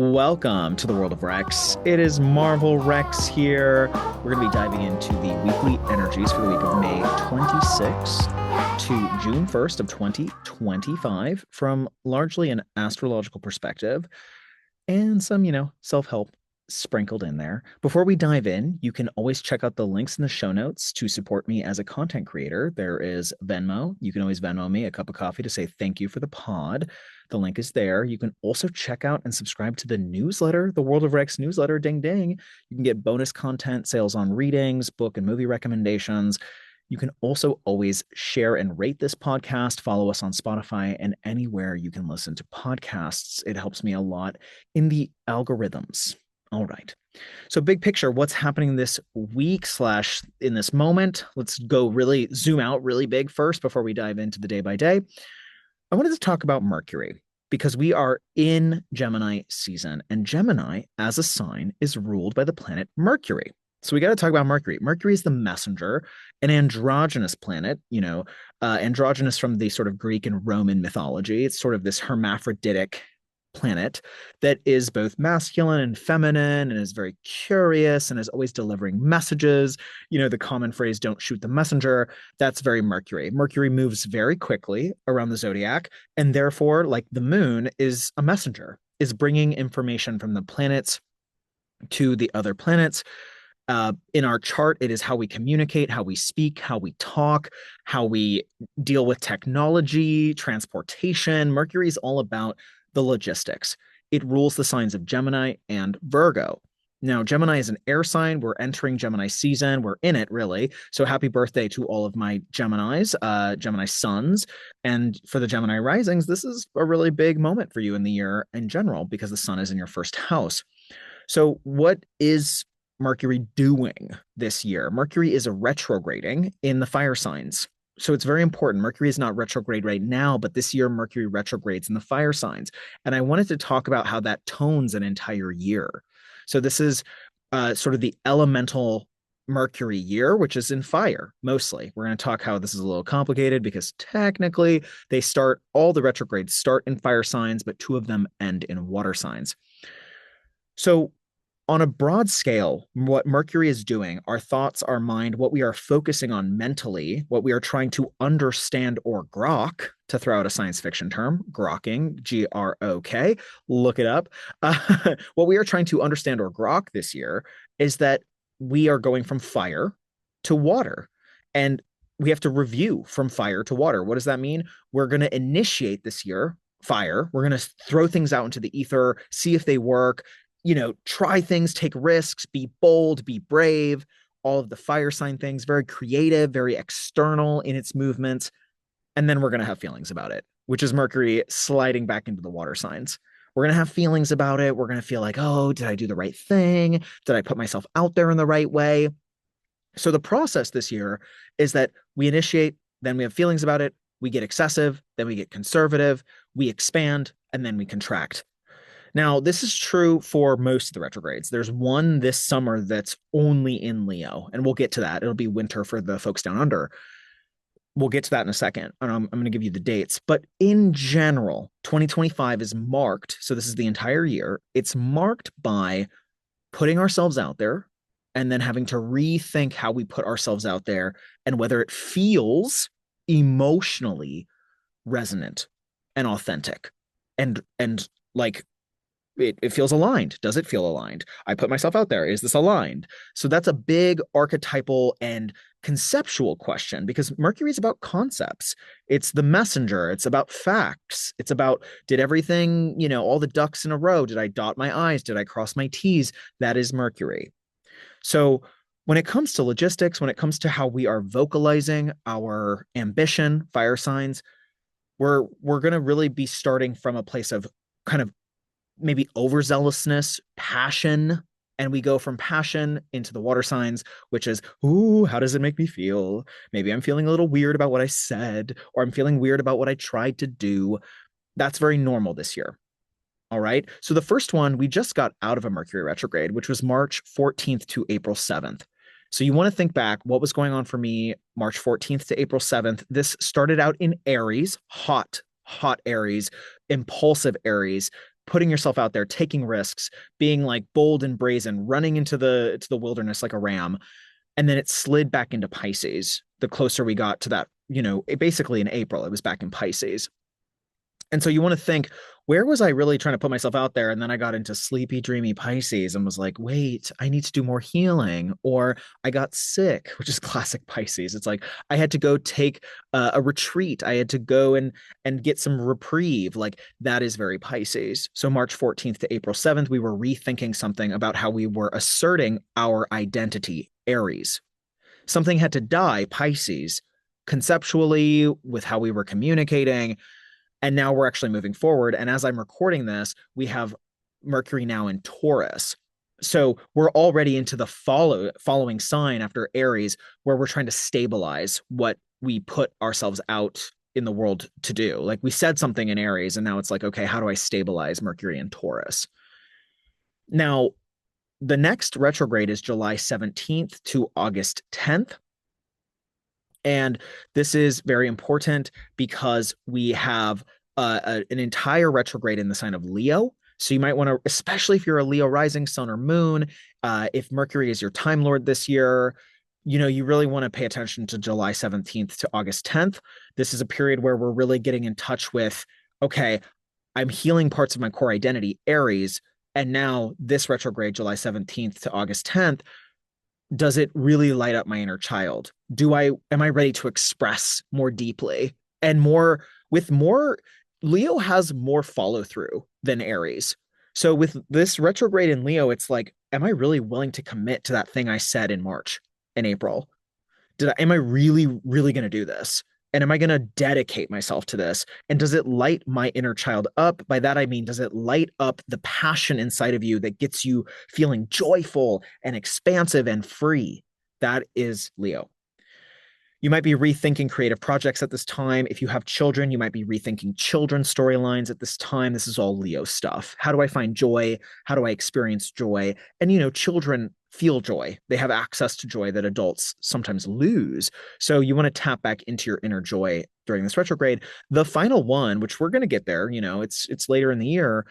Welcome to the world of Rex. It is Marvel Rex here. We're going to be diving into the weekly energies for the week of May 26th to June 1st of 2025 from largely an astrological perspective and some, self-help sprinkled in there. Before we dive in, you can always check out the links in the show notes to support me as a content creator. There is Venmo. You can always Venmo me a cup of coffee to say thank you for the pod. The link is there. You can also check out and subscribe to the newsletter, the World of Rex newsletter. Ding, ding. You can get bonus content, sales on readings, book and movie recommendations. You can also always share and rate this podcast. Follow us on Spotify and anywhere you can listen to podcasts. It helps me a lot in the algorithms. All right. So big picture, what's happening this week / in this moment? Let's go really zoom out really big first before we dive into the day by day. I wanted to talk about Mercury because we are in Gemini season, and Gemini as a sign is ruled by the planet Mercury. So we got to talk about Mercury. Mercury is the messenger, an androgynous planet, androgynous from the sort of Greek and Roman mythology. It's sort of this hermaphroditic planet that is both masculine and feminine and is very curious and is always delivering messages. The common phrase, don't shoot the messenger, that's very Mercury. Mercury moves very quickly around the zodiac, and therefore, like the moon, is a messenger, is bringing information from the planets to the other planets. In our chart, it is how we communicate, how we speak, how we talk, how we deal with technology, transportation. Mercury is all about the logistics. It rules the signs of Gemini and Virgo. Now, Gemini is an air sign. We're entering Gemini season. We're in it, really. So happy birthday to all of my Geminis, Gemini suns. And for the Gemini risings, this is a really big moment for you in the year in general because the sun is in your first house. So what is Mercury doing this year? Mercury is retrograding in the fire signs. So it's very important. Mercury is not retrograde right now, but this year Mercury retrogrades in the fire signs. And I wanted to talk about how that tones an entire year. So this is sort of the elemental Mercury year, which is in fire mostly. We're going to talk how this is a little complicated because technically all the retrogrades start in fire signs, but 2 of them end in water signs. So on a broad scale, what Mercury is doing, our thoughts, our mind, what we are focusing on mentally, what we are trying to understand or grok, to throw out a science fiction term, grokking, G-R-O-K, look it up. What we are trying to understand or grok this year is that we are going from fire to water. And we have to review from fire to water. What does that mean? We're going to initiate this year fire. We're going to throw things out into the ether, see if they work, try things, take risks, be bold, be brave, all of the fire sign things, very creative, very external in its movements. And then we're going to have feelings about it, which is Mercury sliding back into the water signs. We're going to have feelings about it. We're going to feel like, oh, did I do the right thing? Did I put myself out there in the right way? So the process this year is that we initiate, then we have feelings about it. We get excessive, then we get conservative, we expand, and then we contract. Now, this is true for most of the retrogrades. There's one this summer that's only in Leo, and we'll get to that. It'll be winter for the folks down under. We'll get to that in a second, and I'm going to give you the dates. But in general, 2025 is marked, so this is the entire year, it's marked by putting ourselves out there and then having to rethink how we put ourselves out there and whether it feels emotionally resonant and authentic and like it feels aligned. Does it feel aligned? I put myself out there. Is this aligned? So that's a big archetypal and conceptual question because Mercury is about concepts. It's the messenger. It's about facts. It's about, did everything, all the ducks in a row? Did I dot my I's? Did I cross my T's? That is Mercury. So when it comes to logistics, when it comes to how we are vocalizing our ambition, fire signs, we're going to really be starting from a place of kind of maybe overzealousness, passion, and we go from passion into the water signs, which is, ooh, how does it make me feel? Maybe I'm feeling a little weird about what I said, or I'm feeling weird about what I tried to do. That's very normal this year. All right. So the first one, we just got out of a Mercury retrograde, which was March 14th to April 7th. So you want to think back, what was going on for me March 14th to April 7th? This started out in Aries, hot Aries, impulsive Aries, putting yourself out there, taking risks, being like bold and brazen, running into the wilderness like a ram. And then it slid back into Pisces the closer we got to that, basically in April, it was back in Pisces. And so you want to think, where was I really trying to put myself out there? And then I got into sleepy, dreamy Pisces and was like, wait, I need to do more healing. Or I got sick, which is classic Pisces. It's like I had to go take a retreat. I had to go and get some reprieve. Like that is very Pisces. So March 14th to April 7th, we were rethinking something about how we were asserting our identity, Aries. Something had to die, Pisces, conceptually with how we were communicating, and now we're actually moving forward. And as I'm recording this, we have Mercury now in Taurus. So we're already into the following sign after Aries, where we're trying to stabilize what we put ourselves out in the world to do. Like we said something in Aries, and now it's like, okay, how do I stabilize Mercury in Taurus? Now, the next retrograde is July 17th to August 10th. And this is very important because we have an entire retrograde in the sign of Leo. So you might want to, especially if you're a Leo rising sun or moon, if Mercury is your time lord this year, you really want to pay attention to July 17th to August 10th. This is a period where we're really getting in touch with, okay, I'm healing parts of my core identity, Aries. And now this retrograde, July 17th to August 10th, does it really light up my inner child? Am I ready to express more deeply and more with more? Leo has more follow through than Aries. So with this retrograde in Leo, it's like, am I really willing to commit to that thing I said in March and April? Am I really, really going to do this? And am I going to dedicate myself to this? And does it light my inner child up? By that, I mean, does it light up the passion inside of you that gets you feeling joyful and expansive and free? That is Leo. You might be rethinking creative projects at this time. If you have children, you might be rethinking children's storylines at this time. This is all Leo stuff. How do I find joy? How do I experience joy? And, children feel joy. They have access to joy that adults sometimes lose. So you want to tap back into your inner joy during this retrograde. The final one, which we're going to get there, it's later in the year,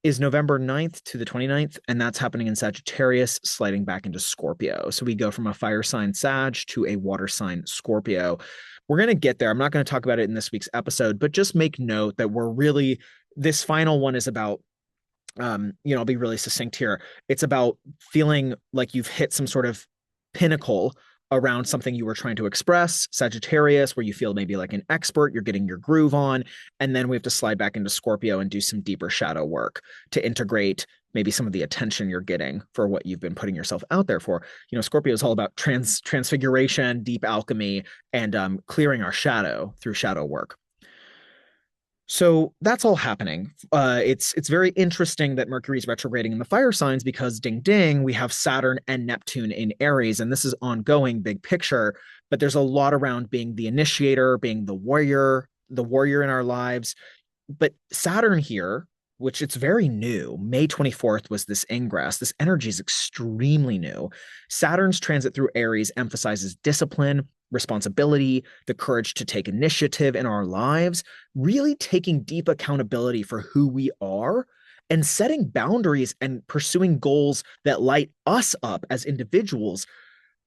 is November 9th to the 29th, and that's happening in Sagittarius, sliding back into Scorpio. So we go from a fire sign Sag to a water sign Scorpio. We're going to get there. I'm not going to talk about it in this week's episode, but just make note that this final one is about, I'll be really succinct here. It's about feeling like you've hit some sort of pinnacle around something you were trying to express, Sagittarius, where you feel maybe like an expert, you're getting your groove on. And then we have to slide back into Scorpio and do some deeper shadow work to integrate maybe some of the attention you're getting for what you've been putting yourself out there for. Scorpio is all about transfiguration, deep alchemy, and clearing our shadow through shadow work. So that's all happening. It's very interesting that Mercury's retrograding in the fire signs because ding ding, we have Saturn and Neptune in Aries, and this is ongoing, big picture. But there's a lot around being the initiator, being the warrior in our lives. But Saturn here, which it's very new, May 24th was this ingress. This energy is extremely new. Saturn's transit through Aries emphasizes discipline, responsibility, the courage to take initiative in our lives, really taking deep accountability for who we are and setting boundaries and pursuing goals that light us up as individuals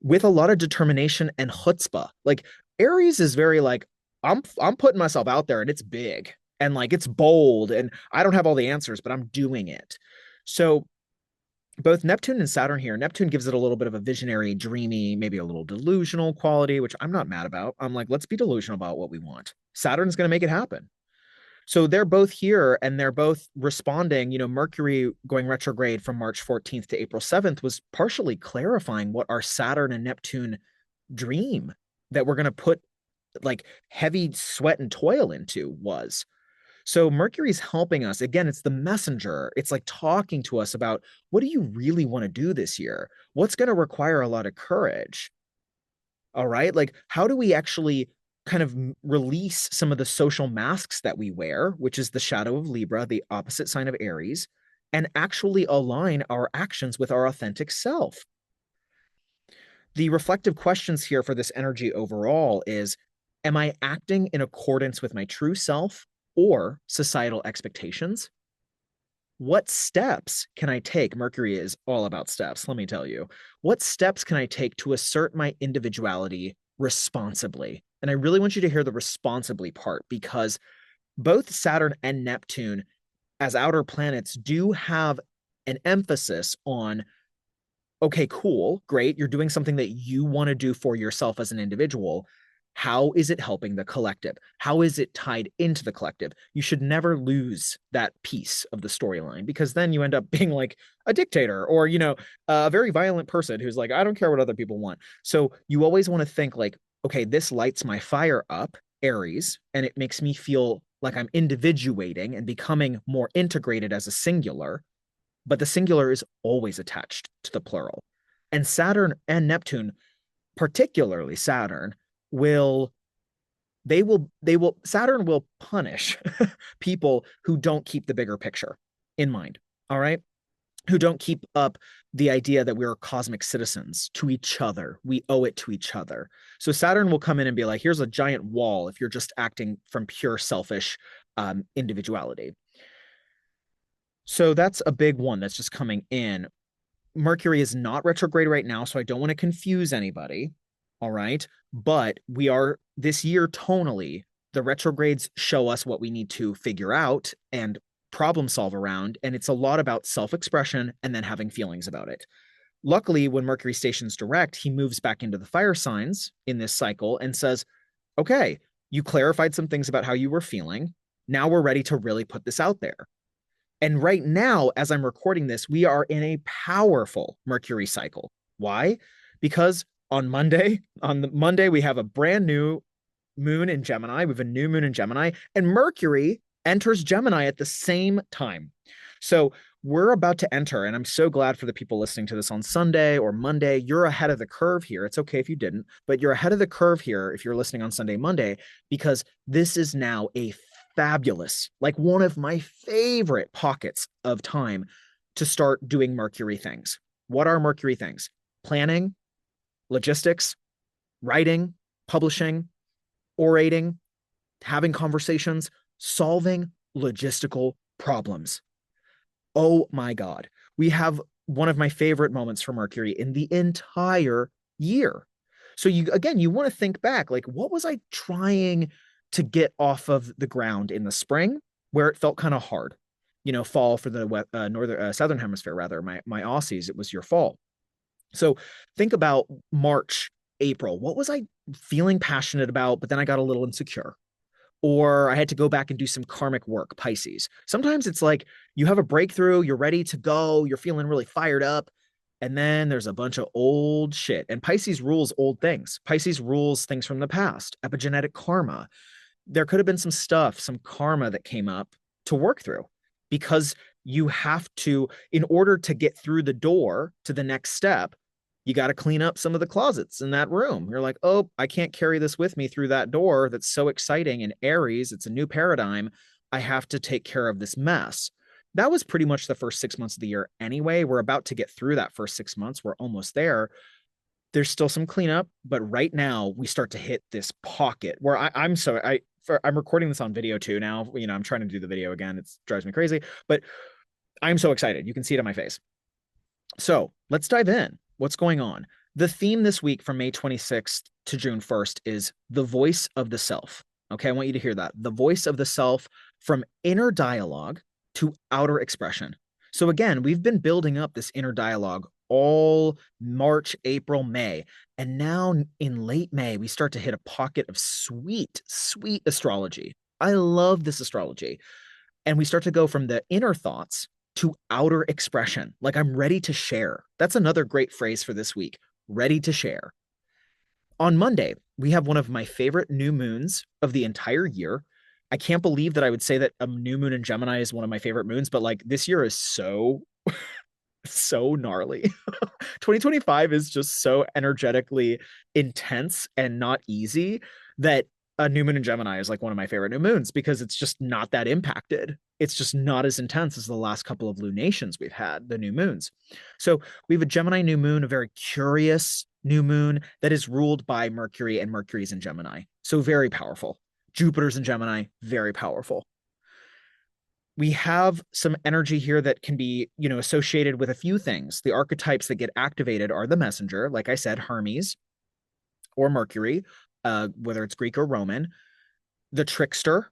with a lot of determination and chutzpah. Like Aries is very like, I'm putting myself out there and it's big and like it's bold and I don't have all the answers, but I'm doing it. So both Neptune and Saturn here, Neptune gives it a little bit of a visionary, dreamy, maybe a little delusional quality, which I'm not mad about. I'm like, let's be delusional about what we want. Saturn's going to make it happen. So they're both here and they're both responding. Mercury going retrograde from March 14th to April 7th was partially clarifying what our Saturn and Neptune dream that we're going to put like heavy sweat and toil into was. So Mercury's helping us. Again, it's the messenger. It's like talking to us about what do you really want to do this year? What's going to require a lot of courage? All right. Like, how do we actually kind of release some of the social masks that we wear, which is the shadow of Libra, the opposite sign of Aries, and actually align our actions with our authentic self? The reflective questions here for this energy overall is, am I acting in accordance with my true self or societal expectations? what steps can I take? Mercury is all about steps, let me tell you. What steps can I take to assert my individuality responsibly? And I really want you to hear the responsibly part because both Saturn and Neptune, as outer planets, do have an emphasis on okay, cool, great. You're doing something that you want to do for yourself as an individual. How is it helping the collective? How is it tied into the collective? You should never lose that piece of the storyline because then you end up being like a dictator or, a very violent person who's like, I don't care what other people want. So you always want to think like, okay, this lights my fire up, Aries, and it makes me feel like I'm individuating and becoming more integrated as a singular, but the singular is always attached to the plural. And Saturn and Neptune, particularly Saturn, will Saturn will punish people who don't keep the bigger picture in mind. All right. Who don't keep up the idea that we're cosmic citizens to each other. We owe it to each other. So Saturn will come in and be like, here's a giant wall if you're just acting from pure selfish individuality. So that's a big one that's just coming in. Mercury is not retrograde right now, so I don't want to confuse anybody. All right. But we are this year tonally, the retrogrades show us what we need to figure out and problem solve around. And it's a lot about self expression and then having feelings about it. Luckily, when Mercury stations direct, he moves back into the fire signs in this cycle and says, okay, you clarified some things about how you were feeling. Now we're ready to really put this out there. And right now, as I'm recording this, we are in a powerful Mercury cycle. Why? Because on Monday, we have a brand new moon in Gemini. We have a new moon in Gemini, and Mercury enters Gemini at the same time. So we're about to enter, and I'm so glad for the people listening to this on Sunday or Monday. You're ahead of the curve here. It's okay if you didn't, but you're ahead of the curve here if you're listening on Sunday, Monday, because this is now a fabulous, like one of my favorite pockets of time to start doing Mercury things. What are Mercury things? Planning, logistics, writing, publishing, orating, having conversations, solving logistical problems. Oh my God. We have one of my favorite moments for Mercury in the entire year. So you want to think back, like, what was I trying to get off of the ground in the spring where it felt kind of hard? Fall for the southern hemisphere, rather, my Aussies, it was your fall. So think about March, April. What was I feeling passionate about, but then I got a little insecure? Or I had to go back and do some karmic work, Pisces. Sometimes it's like you have a breakthrough, you're ready to go, you're feeling really fired up, and then there's a bunch of old shit. And Pisces rules old things. Pisces rules things from the past, epigenetic karma. There could have been some stuff, some karma that came up to work through because you have to, in order to get through the door to the next step, you got to clean up some of the closets in that room. You're like, oh, I can't carry this with me through that door. That's so exciting. And Aries, it's a new paradigm. I have to take care of this mess. That was pretty much the first 6 months of the year anyway. We're about to get through that first 6 months. We're almost there. There's still some cleanup, but right now we start to hit this pocket where I'm recording this on video too now. I'm trying to do the video again. It drives me crazy, but I'm so excited. You can see it on my face. So let's dive in. What's going on? The theme this week from May 26th to June 1st is the voice of the self. Okay, I want you to hear that. The voice of the self, from inner dialogue to outer expression. So again, we've been building up this inner dialogue all March, April, May. And now in late May, we start to hit a pocket of sweet, sweet astrology. I love this astrology. And we start to go from the inner thoughts to outer expression. Like, I'm ready to share. That's another great phrase for this week. Ready to share. On Monday, we have one of my favorite new moons of the entire year. I can't believe that I would say that a new moon in Gemini is one of my favorite moons, but like this year is so gnarly. 2025 is just so energetically intense and not easy that a new moon in Gemini is like one of my favorite new moons because it's just not that impacted. It's just not as intense as the last couple of lunations we've had, the new moons. So we have a Gemini new moon, a very curious new moon that is ruled by Mercury, and Mercury's in Gemini. So very powerful. Jupiter's in Gemini, very powerful. We have some energy here that can be, associated with a few things. The archetypes that get activated are the messenger, like I said, Hermes or Mercury, whether it's Greek or Roman, the trickster.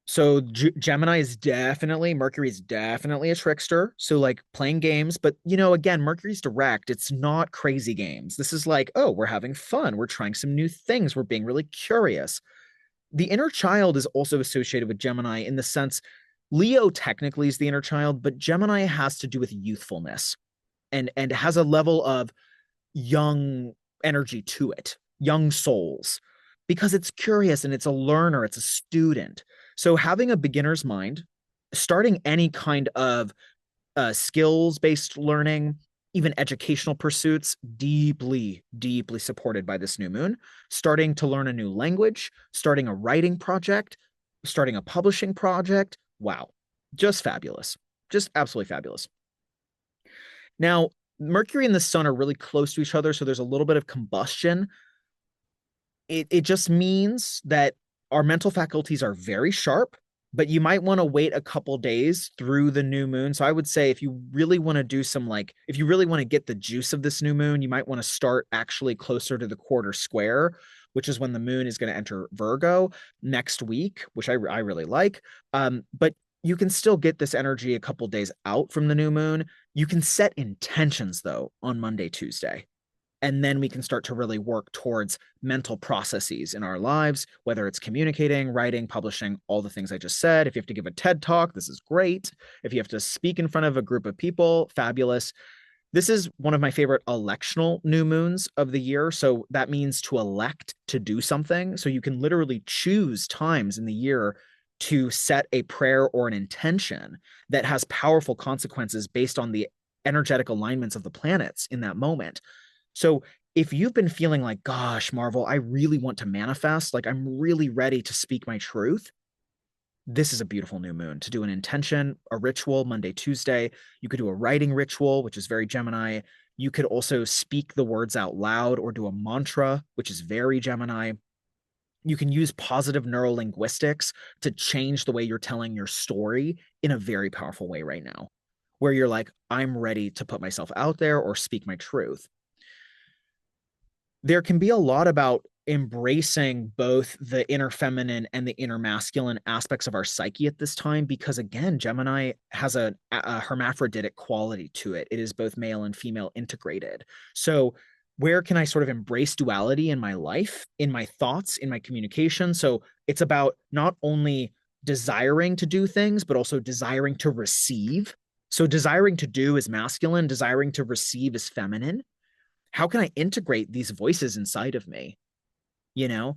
So Gemini is definitely, Mercury is definitely a trickster. So like playing games, but again, Mercury's direct. It's not crazy games. This is like, oh, we're having fun. We're trying some new things. We're being really curious. The inner child is also associated with Gemini in the sense Leo technically is the inner child, but Gemini has to do with youthfulness and has a level of young energy to it, young souls, because it's curious and it's a learner, it's a student. So having a beginner's mind, starting any kind of skills based learning, even educational pursuits, deeply, deeply supported by this new moon. Starting to learn a new language, starting a writing project, starting a publishing project. Wow, just fabulous. Just absolutely fabulous. Now, Mercury and the sun are really close to each other, so there's a little bit of combustion. It just means that our mental faculties are very sharp, but you might want to wait a couple days through the new moon. So I would say if you really want to do some like if you really want to get the juice of this new moon, you might want to start actually closer to the quarter square, which is when the moon is going to enter Virgo next week, which I really like. But you can still get this energy a couple days out from the new moon. You can set intentions though on Monday, Tuesday. And then we can start to really work towards mental processes in our lives, whether it's communicating, writing, publishing, all the things I just said. If you have to give a TED talk, this is great. If you have to speak in front of a group of people, fabulous. This is one of my favorite electional new moons of the year. So that means to elect to do something. So you can literally choose times in the year to set a prayer or an intention that has powerful consequences based on the energetic alignments of the planets in that moment. So if you've been feeling like, gosh, Marvel, I really want to manifest, like I'm really ready to speak my truth, this is a beautiful new moon to do an intention, a ritual Monday, Tuesday. You could do a writing ritual, which is very Gemini. You could also speak the words out loud or do a mantra, which is very Gemini. You can use positive neurolinguistics to change the way you're telling your story in a very powerful way right now, where you're like, I'm ready to put myself out there or speak my truth. There can be a lot about embracing both the inner feminine and the inner masculine aspects of our psyche at this time because again Gemini has a hermaphroditic quality to it. It is both male and female integrated. So where can I sort of embrace duality in my life, in my thoughts, in my communication? So it's about not only desiring to do things but also desiring to receive. So desiring to do is masculine, desiring to receive is feminine. How can I integrate these voices inside of me? You know,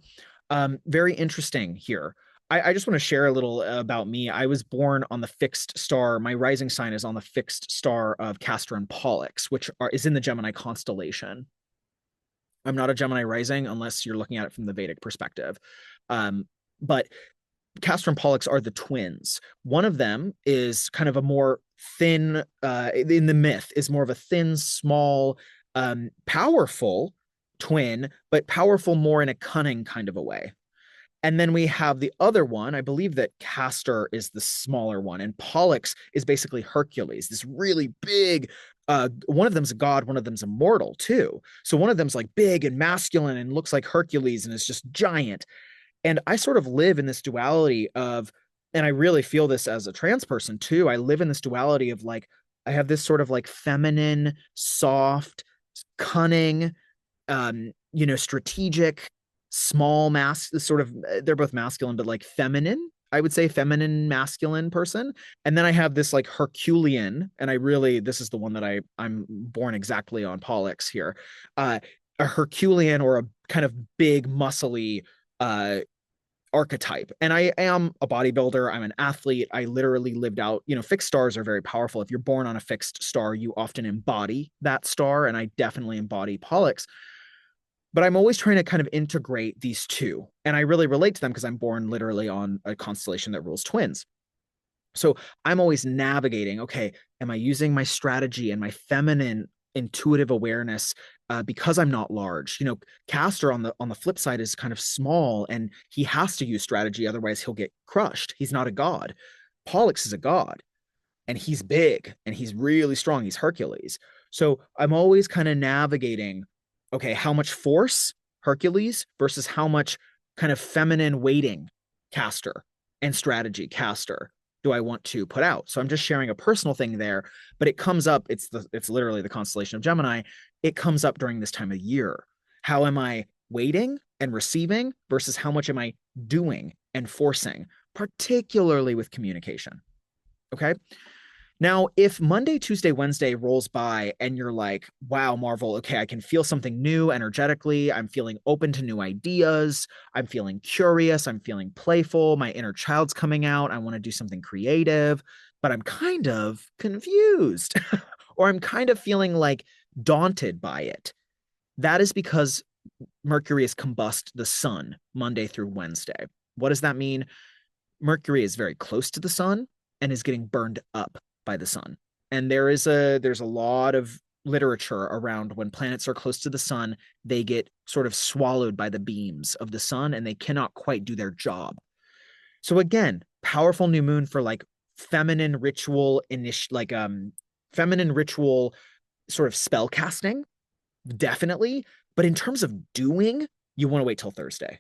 very interesting here. I just want to share a little about me. I was born on the fixed star. My rising sign is on the fixed star of Castor and Pollux, is in the Gemini constellation. I'm not a Gemini rising unless you're looking at it from the Vedic perspective. But Castor and Pollux are the twins. One of them is kind of a more thin, in the myth, is more of a thin, small, powerful twin, but powerful more in a cunning kind of a way. And then we have the other one. I believe that Castor is the smaller one, and Pollux is basically Hercules, this really big. One of them's a god, one of them's immortal too. So one of them's like big and masculine and looks like Hercules and is just giant. And I sort of live in this duality of, and I really feel this as a trans person too. I live in this duality of like, I have this sort of like feminine, soft, cunning, strategic, small mass, sort of, they're both masculine, but like feminine, I would say feminine, masculine person. And then I have this like Herculean, and this is the one that I'm born exactly on Pollux here, a Herculean or a kind of big, muscly, archetype. And I am a bodybuilder. I'm an athlete. I literally lived out, fixed stars are very powerful. If you're born on a fixed star, you often embody that star. And I definitely embody Pollux. But I'm always trying to kind of integrate these two. And I really relate to them because I'm born literally on a constellation that rules twins. So I'm always navigating, okay, am I using my strategy and my feminine intuitive awareness because I'm not large? Castor on the flip side is kind of small and he has to use strategy, otherwise he'll get crushed. He's not a god. Pollux is a god, and he's big and he's really strong. He's Hercules. So I'm always kind of navigating, okay, how much force Hercules versus how much kind of feminine waiting Castor and strategy Castor do I want to put out? So I'm just sharing a personal thing there, but it comes up, it's literally the constellation of Gemini. It comes up during this time of year. How am I waiting and receiving versus how much am I doing and forcing, particularly with communication? Okay. Now, if Monday, Tuesday, Wednesday rolls by and you're like, wow, Marvel, okay, I can feel something new energetically. I'm feeling open to new ideas. I'm feeling curious. I'm feeling playful. My inner child's coming out. I want to do something creative, but I'm kind of confused or I'm kind of feeling like daunted by it. That is because Mercury is combust the sun Monday through Wednesday. What does that mean? Mercury is very close to the sun and is getting burned up by the sun. And there's a lot of literature around when planets are close to the sun, they get sort of swallowed by the beams of the sun and they cannot quite do their job. So again, powerful new moon for like feminine ritual feminine ritual sort of spell casting, definitely. But in terms of doing, you want to wait till Thursday.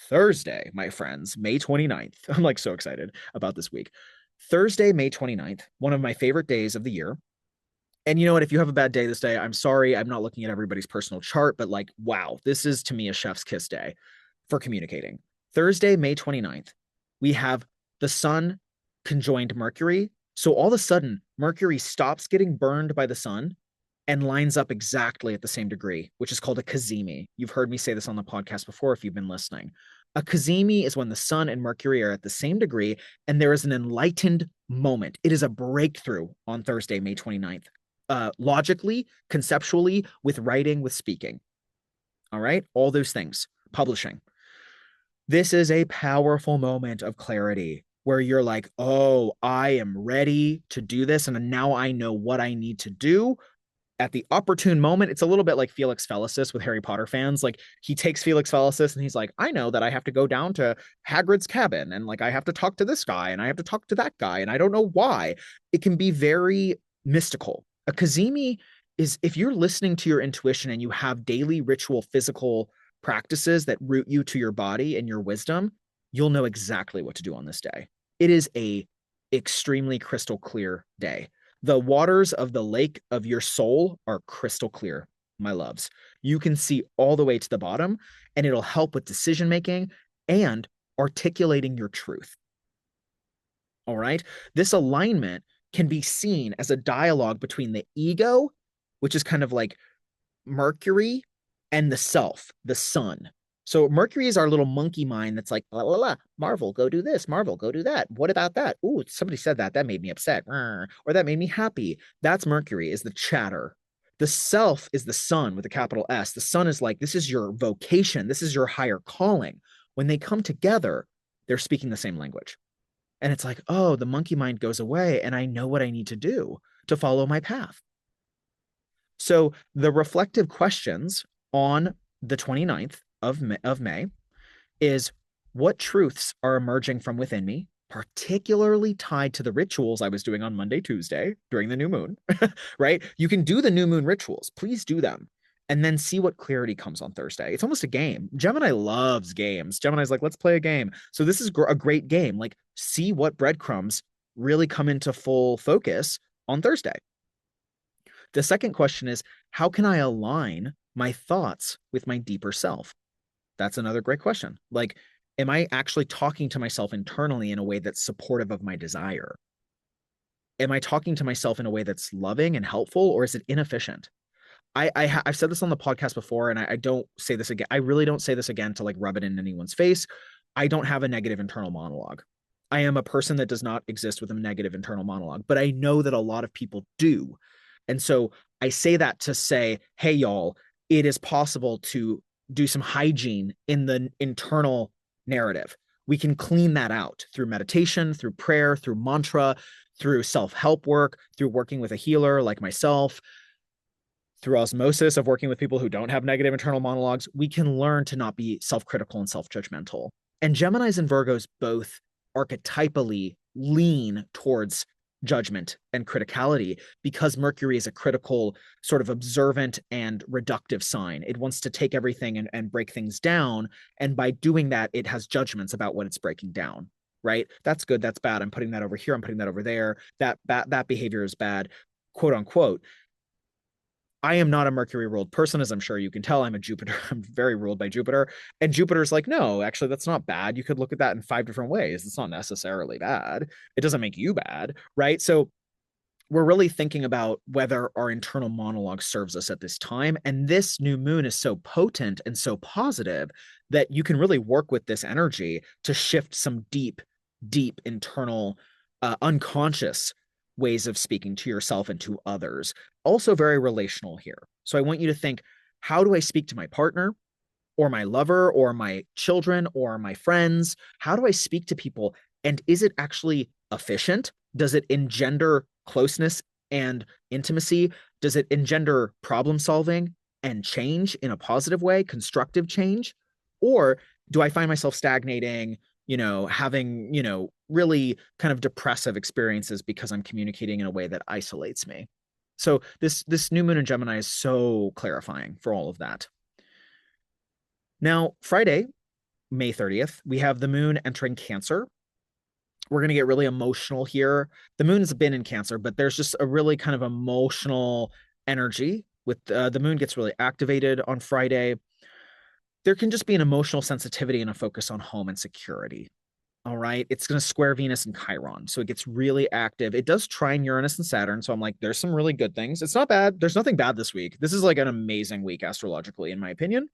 Thursday, my friends, May 29th. I'm like so excited about this week. Thursday, May 29th, one of my favorite days of the year. And you know what? If you have a bad day this day, I'm sorry. I'm not looking at everybody's personal chart, but like, wow, this is to me a chef's kiss day for communicating. Thursday, May 29th, we have the sun conjoined Mercury. So all of a sudden, Mercury stops getting burned by the sun and lines up exactly at the same degree, which is called a cazimi. You've heard me say this on the podcast before if you've been listening. A cazimi is when the sun and Mercury are at the same degree, and there is an enlightened moment. It is a breakthrough on Thursday, May 29th, logically, conceptually, with writing, with speaking. All right, all those things, publishing. This is a powerful moment of clarity where you're like, oh, I am ready to do this. And now I know what I need to do at the opportune moment. It's a little bit like Felix Felicis with Harry Potter fans. Like he takes Felix Felicis and he's like, I know that I have to go down to Hagrid's cabin and like I have to talk to this guy and I have to talk to that guy and I don't know why. It can be very mystical. A Kazemi is if you're listening to your intuition and you have daily ritual physical practices that root you to your body and your wisdom, you'll know exactly what to do on this day. It is a extremely crystal clear day. The waters of the lake of your soul are crystal clear, my loves. You can see all the way to the bottom, and it'll help with decision making and articulating your truth. All right. This alignment can be seen as a dialogue between the ego, which is kind of like Mercury, and the self, the sun. So Mercury is our little monkey mind that's like, la, la, la, Marvel, go do this. Marvel, go do that. What about that? Ooh, somebody said that. That made me upset. Or that made me happy. That's Mercury, is the chatter. The self is the sun with a capital S. The sun is like, this is your vocation. This is your higher calling. When they come together, they're speaking the same language. And it's like, oh, the monkey mind goes away and I know what I need to do to follow my path. So the reflective questions on the 29th of May is what truths are emerging from within me, particularly tied to the rituals I was doing on Monday, Tuesday during the new moon, right? You can do the new moon rituals. Please do them. And then see what clarity comes on Thursday. It's almost a game. Gemini loves games. Gemini's like, let's play a game. So this is a great game. Like, see what breadcrumbs really come into full focus on Thursday. The second question is, how can I align my thoughts with my deeper self? That's another great question. Like, am I actually talking to myself internally in a way that's supportive of my desire? Am I talking to myself in a way that's loving and helpful, or is it inefficient? I've said this on the podcast before, and I don't say this again. I really don't say this again to like rub it in anyone's face. I don't have a negative internal monologue. I am a person that does not exist with a negative internal monologue, but I know that a lot of people do. And so I say that to say, hey, y'all, it is possible to do some hygiene in the internal narrative. We can clean that out through meditation, through prayer, through mantra, through self-help work, through working with a healer like myself, through osmosis of working with people who don't have negative internal monologues. We can learn to not be self-critical and self-judgmental. And Geminis and Virgos both archetypally lean towards judgment and criticality because Mercury is a critical, sort of observant and reductive sign. It wants to take everything and break things down. And by doing that, it has judgments about what it's breaking down. Right? That's good. That's bad. I'm putting that over here. I'm putting that over there. That behavior is bad, quote unquote. I am not a Mercury ruled person, as I'm sure you can tell. I'm a Jupiter. I'm very ruled by Jupiter. And Jupiter's like, no, actually, that's not bad. You could look at that in 5 different ways. It's not necessarily bad. It doesn't make you bad, right? So we're really thinking about whether our internal monologue serves us at this time. And this new moon is so potent and so positive that you can really work with this energy to shift some deep, deep internal, unconscious ways of speaking to yourself and to others. Also, very relational here. So I want you to think, how do I speak to my partner or my lover or my children or my friends? How do I speak to people? And is it actually efficient? Does it engender closeness and intimacy? Does it engender problem solving and change in a positive way, constructive change? Or do I find myself stagnating, having, really kind of depressive experiences because I'm communicating in a way that isolates me? So this new moon in Gemini is so clarifying for all of that. Now, Friday, May 30th, we have the moon entering Cancer. We're going to get really emotional here. The moon's been in Cancer, but there's just a really kind of emotional energy with the moon gets really activated on Friday. There can just be an emotional sensitivity and a focus on home and security. All right. It's going to square Venus and Chiron. So it gets really active. It does trine Uranus and Saturn. So I'm like, there's some really good things. It's not bad. There's nothing bad this week. This is like an amazing week astrologically, in my opinion.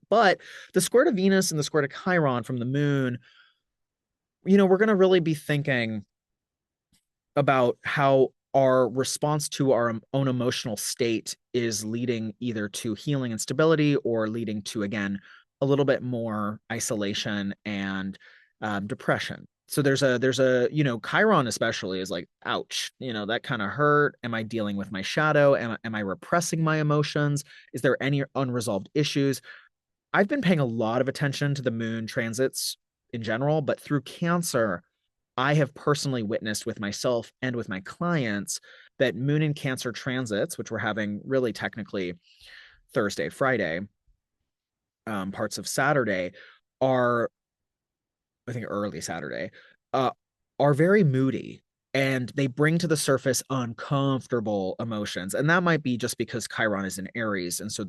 But the square to Venus and the square to Chiron from the moon, we're going to really be thinking about how our response to our own emotional state is leading either to healing and stability or leading to, again, a little bit more isolation and depression. So there's a Chiron especially is like, ouch, that kind of hurt. Am I dealing with my shadow? Am I repressing my emotions? Is there any unresolved issues? I've been paying a lot of attention to the moon transits in general, but through Cancer, I have personally witnessed with myself and with my clients that moon and Cancer transits, which we're having really technically Thursday, Friday, parts of Saturday, are, I think early Saturday, uh, are very moody and they bring to the surface uncomfortable emotions. And that might be just because Chiron is in Aries. And so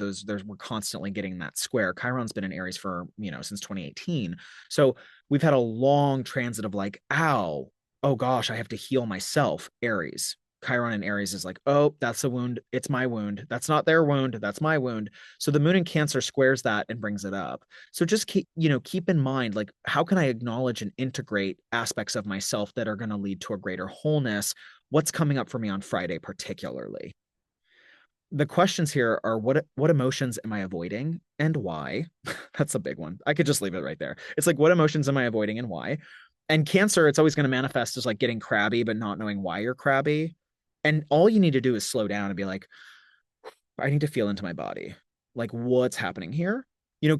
we're constantly getting that square. Chiron's been in Aries for, since 2018. So we've had a long transit of like, ow, oh gosh, I have to heal myself, Aries. Chiron in Aries is like, oh, that's a wound. It's my wound. That's not their wound. That's my wound. So the moon in Cancer squares that and brings it up. So just keep in mind, like, how can I acknowledge and integrate aspects of myself that are going to lead to a greater wholeness? What's coming up for me on Friday, particularly? The questions here are what emotions am I avoiding and why? That's a big one. I could just leave it right there. It's like, what emotions am I avoiding and why? And Cancer, it's always going to manifest as like getting crabby, but not knowing why you're crabby. And all you need to do is slow down and be like, I need to feel into my body. Like, what's happening here?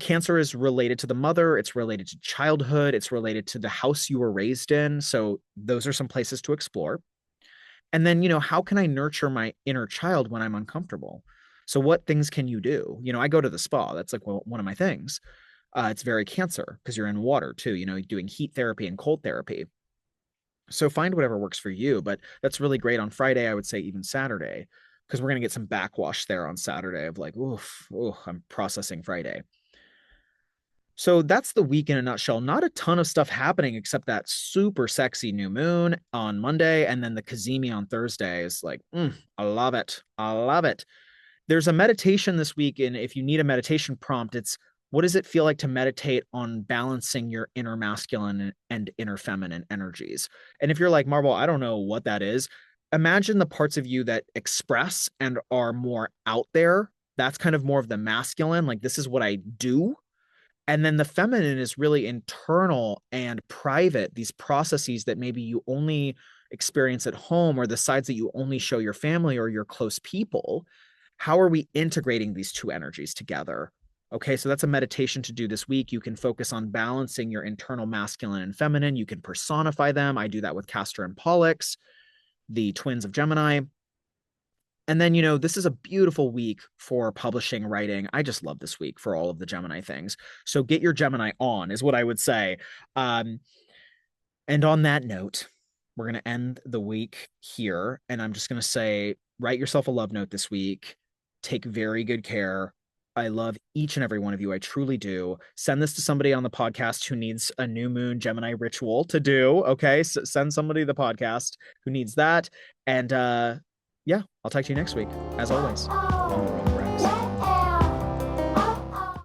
Cancer is related to the mother, it's related to childhood, it's related to the house you were raised in. So those are some places to explore. And then, how can I nurture my inner child when I'm uncomfortable? So what things can you do? I go to the spa. That's like one of my things. It's very Cancer because you're in water too, doing heat therapy and cold therapy. So find whatever works for you, but that's really great on Friday. I would say even Saturday, because we're going to get some backwash there on Saturday of like, oof, I'm processing Friday. So that's the week in a nutshell. Not a ton of stuff happening except that super sexy new moon on Monday. And then the Kazemi on Thursday is like, I love it. I love it. There's a meditation this week. And if you need a meditation prompt, it's what does it feel like to meditate on balancing your inner masculine and inner feminine energies? And if you're like, Marvel, I don't know what that is, imagine the parts of you that express and are more out there. That's kind of more of the masculine. Like, this is what I do. And then the feminine is really internal and private, these processes that maybe you only experience at home or the sides that you only show your family or your close people. How are we integrating these two energies together Okay, so that's a meditation to do this week. You can focus on balancing your internal masculine and feminine. You can personify them. I do that with Castor and Pollux, the twins of Gemini. And then, this is a beautiful week for publishing, writing. I just love this week for all of the Gemini things. So get your Gemini on, is what I would say. Um, and on that note, we're going to end the week here. And I'm just going to say, write yourself a love note this week. Take very good care. I love each and every one of you. I truly do. Send this to somebody on the podcast who needs a new moon Gemini ritual to do. Okay. So send somebody the podcast who needs that. And yeah, I'll talk to you next week, as always.